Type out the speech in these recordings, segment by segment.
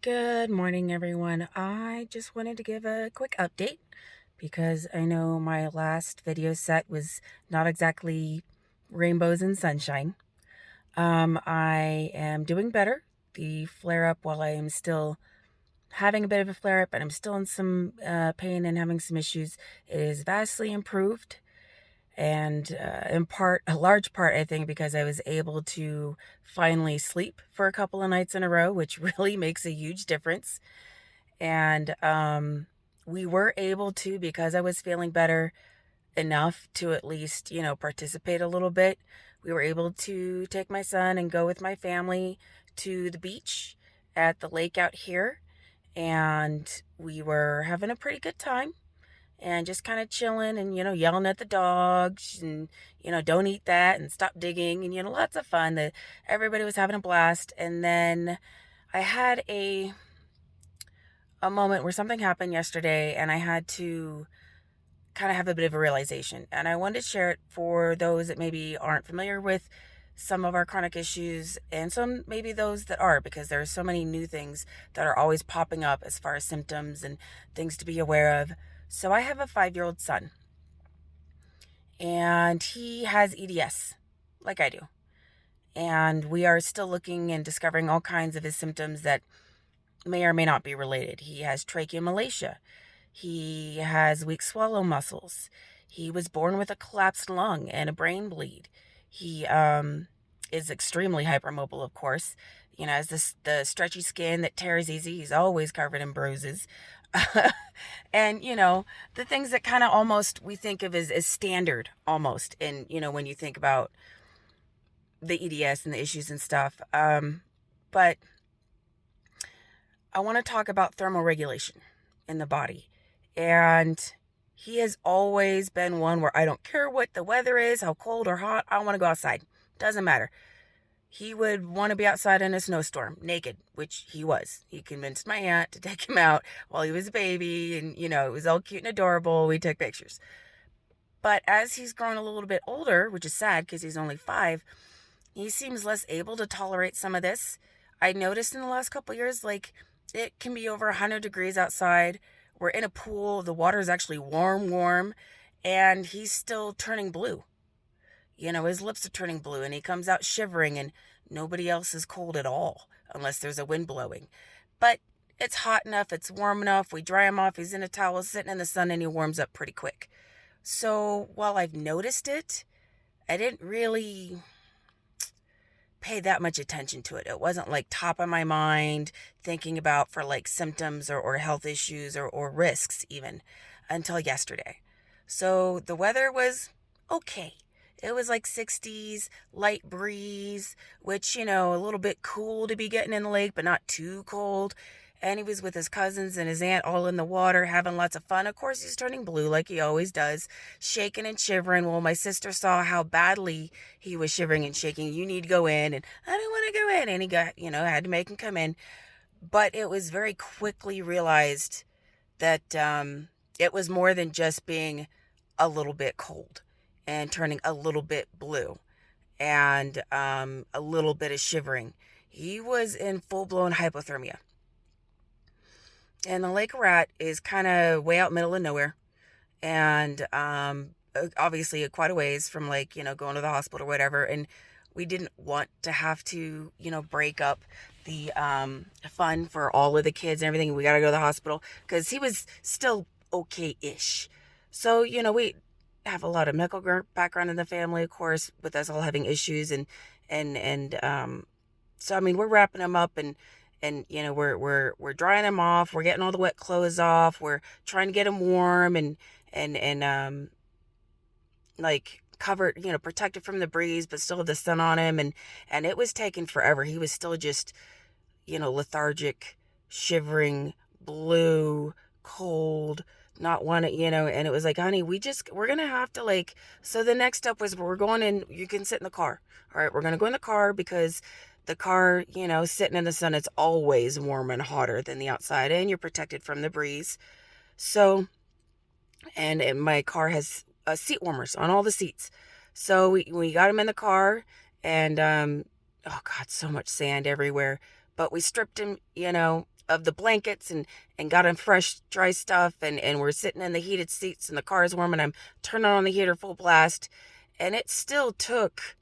Good morning, everyone. I just wanted to give a quick update because I know my last video set was not exactly rainbows and sunshine. I am doing better. The flare up, while I am still having a bit of a flare up and I'm still in some pain and having some issues, it is vastly improved. And in part, a large part, I think, because I was able to finally sleep for a couple of nights in a row, which really makes a huge difference. And we were able to, because I was feeling better enough to at least, participate a little bit. We were able to take my son and go with my family to the beach at the lake out here. And we were having a pretty good time and just kind of chilling and, yelling at the dogs and, don't eat that and stop digging and, lots of fun. Everybody was having a blast. And then I had a moment where something happened yesterday and I had to kind of have a bit of a realization. And I wanted to share it for those that maybe aren't familiar with some of our chronic issues and some maybe those that are, because there are so many new things that are always popping up as far as symptoms and things to be aware of. So I have a 5-year-old son and he has EDS like I do. And we are still looking and discovering all kinds of his symptoms that may or may not be related. He has tracheomalacia. He has weak swallow muscles. He was born with a collapsed lung and a brain bleed. He is extremely hypermobile, of course. Has the stretchy skin that tears easy. He's always covered in bruises. And, the things that kind of almost we think of as standard almost. And, when you think about the EDS and the issues and stuff. But I want to talk about thermoregulation in the body. And he has always been one where I don't care what the weather is, how cold or hot, I want to go outside. Doesn't matter. He would want to be outside in a snowstorm, naked, which he was. He convinced my aunt to take him out while he was a baby. And, it was all cute and adorable. We took pictures. But as he's grown a little bit older, which is sad because he's only 5, he seems less able to tolerate some of this. I noticed in the last couple of years, it can be over 100 degrees outside. We're in a pool. The water is actually warm, and he's still turning blue. His lips are turning blue, and he comes out shivering, and nobody else is cold at all, unless there's a wind blowing. But it's hot enough, it's warm enough, we dry him off, he's in a towel, sitting in the sun, and he warms up pretty quick. So while I've noticed it, I didn't really pay that much attention to it. It wasn't top of my mind thinking about for symptoms or health issues or risks even until yesterday. So the weather was okay. It was 60s, light breeze, which, a little bit cool to be getting in the lake, but not too cold. And he was with his cousins and his aunt all in the water, having lots of fun. Of course, he's turning blue like he always does, shaking and shivering. Well, my sister saw how badly he was shivering and shaking. You need to go in. And I don't want to go in. And he got, had to make him come in. But it was very quickly realized that it was more than just being a little bit cold and turning a little bit blue and a little bit of shivering. He was in full-blown hypothermia. And the Lake Rat is kind of way out middle of nowhere. And obviously quite a ways from going to the hospital or whatever. And we didn't want to have to, break up the fun for all of the kids and everything. We got to go to the hospital because he was still okay-ish. So, we have a lot of medical background in the family, of course, with us all having issues. And so, I mean, we're wrapping him up and we're drying him off. We're getting all the wet clothes off. We're trying to get him warm and covered, protected from the breeze, but still have the sun on him. And it was taking forever. He was still just, lethargic, shivering, blue, cold, not wanting, and it was honey, we're going to have to so the next step was we're going in, you can sit in the car. All right, we're going to go in the car because the car, sitting in the sun, it's always warm and hotter than the outside, and you're protected from the breeze. So, and my car has seat warmers on all the seats. So we got him in the car, and oh God, so much sand everywhere. But we stripped him, of the blankets and got him fresh, dry stuff. And we're sitting in the heated seats and the car is warm and I'm turning on the heater full blast. And it still took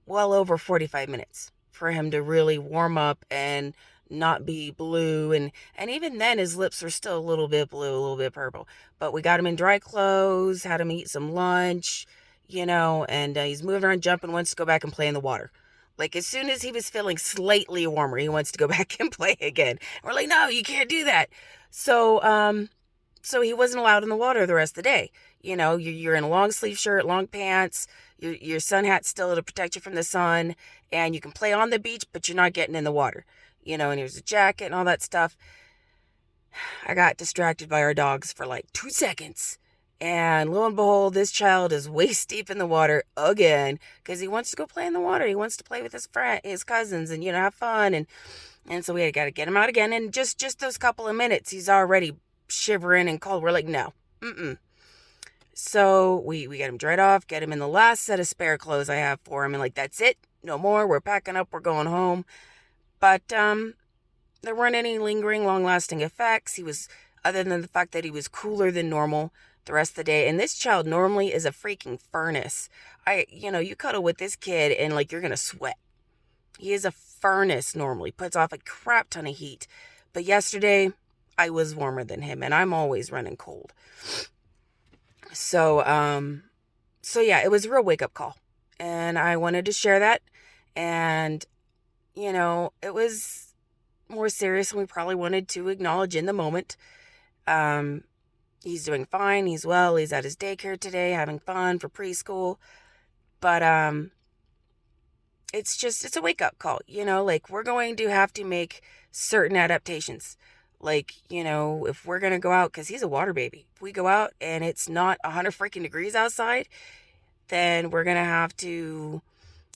well over 45 minutes for him to really warm up and not be blue. And even then, his lips were still a little bit blue, a little bit purple. But we got him in dry clothes, had him eat some lunch, and he's moving around, jumping, wants to go back and play in the water. Like, as soon as he was feeling slightly warmer, he wants to go back and play again. We're like, no, you can't do that. So he wasn't allowed in the water the rest of the day. You're in a long sleeve shirt, long pants, your sun hat's still to protect you from the sun, and you can play on the beach, but you're not getting in the water. And here's a jacket and all that stuff. I got distracted by our dogs for like 2 seconds. And lo and behold, this child is waist deep in the water again because he wants to go play in the water. He wants to play with his cousins and, have fun. And so we got to get him out again. And just those couple of minutes, he's already shivering and cold. We're like, no. So we get him dried off, get him in the last set of spare clothes I have for him. And like, that's it. No more. We're packing up. We're going home. But there weren't any lingering, long-lasting effects. He was, other than the fact that he was cooler than normal the rest of the day. And this child normally is a freaking furnace. You cuddle with this kid and like you're going to sweat. He is a furnace normally, puts off a crap ton of heat. But yesterday I was warmer than him and I'm always running cold. So yeah, it was a real wake up call and I wanted to share that. And, it was more serious than we probably wanted to acknowledge in the moment. He's doing fine. He's well. He's at his daycare today, having fun for preschool. But it's a wake-up call, like we're going to have to make certain adaptations. Like, if we're going to go out, because he's a water baby. If we go out and it's not 100 freaking degrees outside, then we're going to have to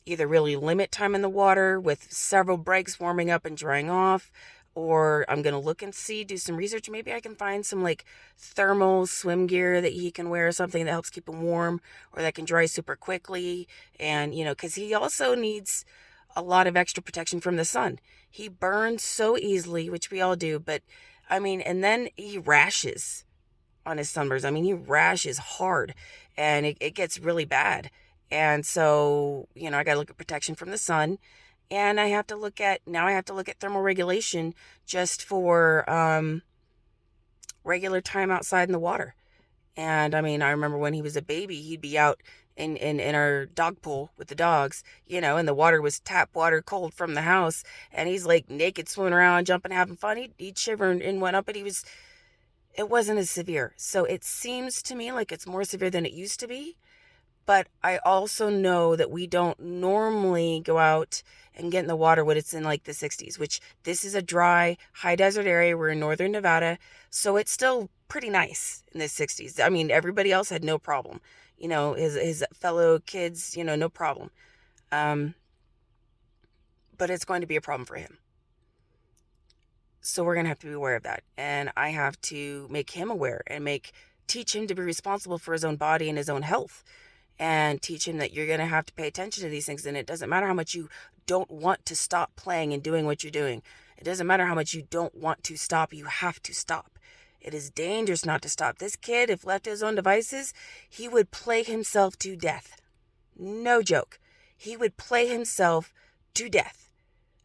either really limit time in the water with several breaks warming up and drying off, or I'm going to look and do some research. Maybe I can find some like thermal swim gear that he can wear, something that helps keep him warm or that can dry super quickly. And, because he also needs a lot of extra protection from the sun. He burns so easily, which we all do. But and then he rashes on his sunburns. He rashes hard and it gets really bad. And so, I got to look at protection from the sun. And I have to look at thermal regulation just for regular time outside in the water. And I remember when he was a baby, he'd be out in our dog pool with the dogs, and the water was tap water cold from the house. And he's like naked, swimming around, jumping, having fun. He'd shiver and went up, but it wasn't as severe. So it seems to me like it's more severe than it used to be. But I also know that we don't normally go out and get in the water when it's in like the 60s, which this is a dry, high desert area. We're in northern Nevada, so it's still pretty nice in the 60s. Everybody else had no problem. His fellow kids, no problem. But it's going to be a problem for him. So we're going to have to be aware of that. And I have to make him aware and teach him to be responsible for his own body and his own health. And teach him that you're going to have to pay attention to these things. And it doesn't matter how much you don't want to stop playing and doing what you're doing. It doesn't matter how much you don't want to stop. You have to stop. It is dangerous not to stop. This kid, if left to his own devices, he would play himself to death. No joke. He would play himself to death.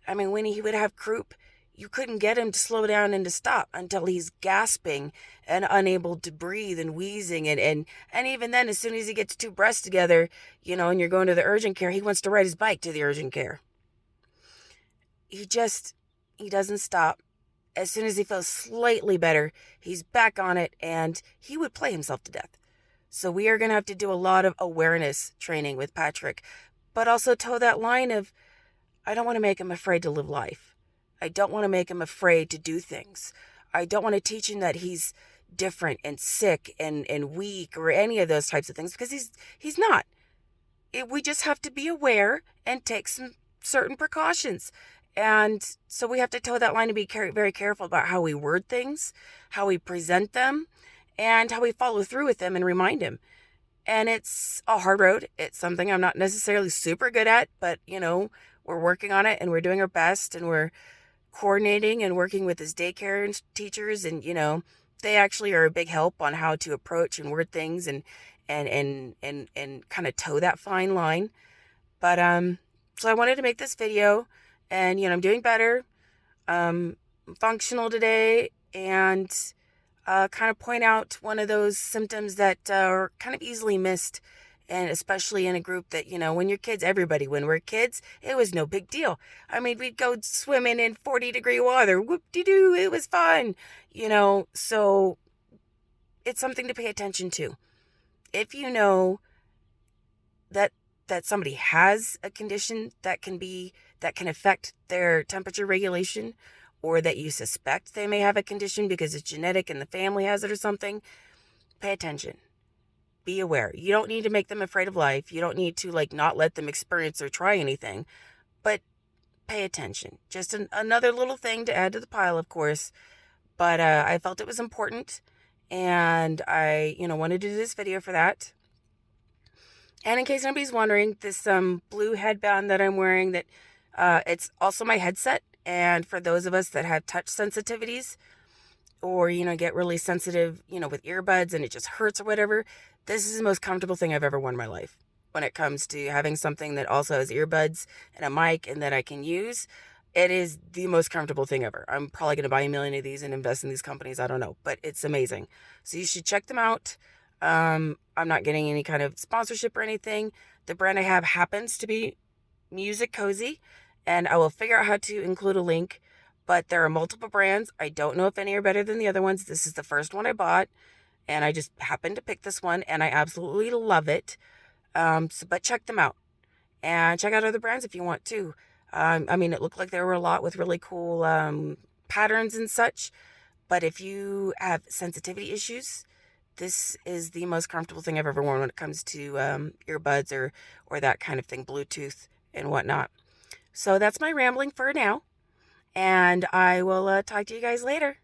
When he would have croup, you couldn't get him to slow down and to stop until he's gasping and unable to breathe and wheezing. And even then, as soon as he gets two breaths together, and you're going to the urgent care, he wants to ride his bike to the urgent care. He doesn't stop. As soon as he feels slightly better, he's back on it and he would play himself to death. So we are going to have to do a lot of awareness training with Patrick, but also toe that line of, I don't want to make him afraid to live life. I don't want to make him afraid to do things. I don't want to teach him that he's different and sick and weak or any of those types of things, because he's not. We just have to be aware and take some certain precautions. And so we have to toe that line and be very careful about how we word things, how we present them, and how we follow through with them and remind him. And it's a hard road. It's something I'm not necessarily super good at, but, we're working on it and we're doing our best and we're coordinating and working with his daycare and teachers, and they actually are a big help on how to approach and word things and kind of toe that fine line. But so I wanted to make this video, and I'm doing better. I'm functional today, and kind of point out one of those symptoms that are kind of easily missed, and especially in a group that, when you're kids, when we're kids, it was no big deal. I mean, we'd go swimming in 40-degree water. Whoop-de-doo, it was fun, so it's something to pay attention to. If you know that somebody has a condition that can affect their temperature regulation, or that you suspect they may have a condition because it's genetic and the family has it or something, pay attention. Be aware. You don't need to make them afraid of life. You don't need to not let them experience or try anything, but pay attention. Just another little thing to add to the pile, of course, but I felt it was important, and I wanted to do this video for that. And in case anybody's wondering, this blue headband that I'm wearing, that it's also my headset. And for those of us that have touch sensitivities, or get really sensitive with earbuds and it just hurts or whatever, this is the most comfortable thing I've ever worn in my life. When it comes to having something that also has earbuds and a mic and that I can use, it is the most comfortable thing ever. I'm probably going to buy a million of these and invest in these companies. I don't know, but it's amazing. So you should check them out. I'm not getting any kind of sponsorship or anything. The brand I have happens to be Music Cozy, and I will figure out how to include a link. But there are multiple brands. I don't know if any are better than the other ones. This is the first one I bought, and I just happened to pick this one, and I absolutely love it. But check them out, and check out other brands if you want to. I mean, it looked like there were a lot with really cool patterns and such. But if you have sensitivity issues, this is the most comfortable thing I've ever worn when it comes to earbuds or that kind of thing, Bluetooth and whatnot. So that's my rambling for now, and I will talk to you guys later.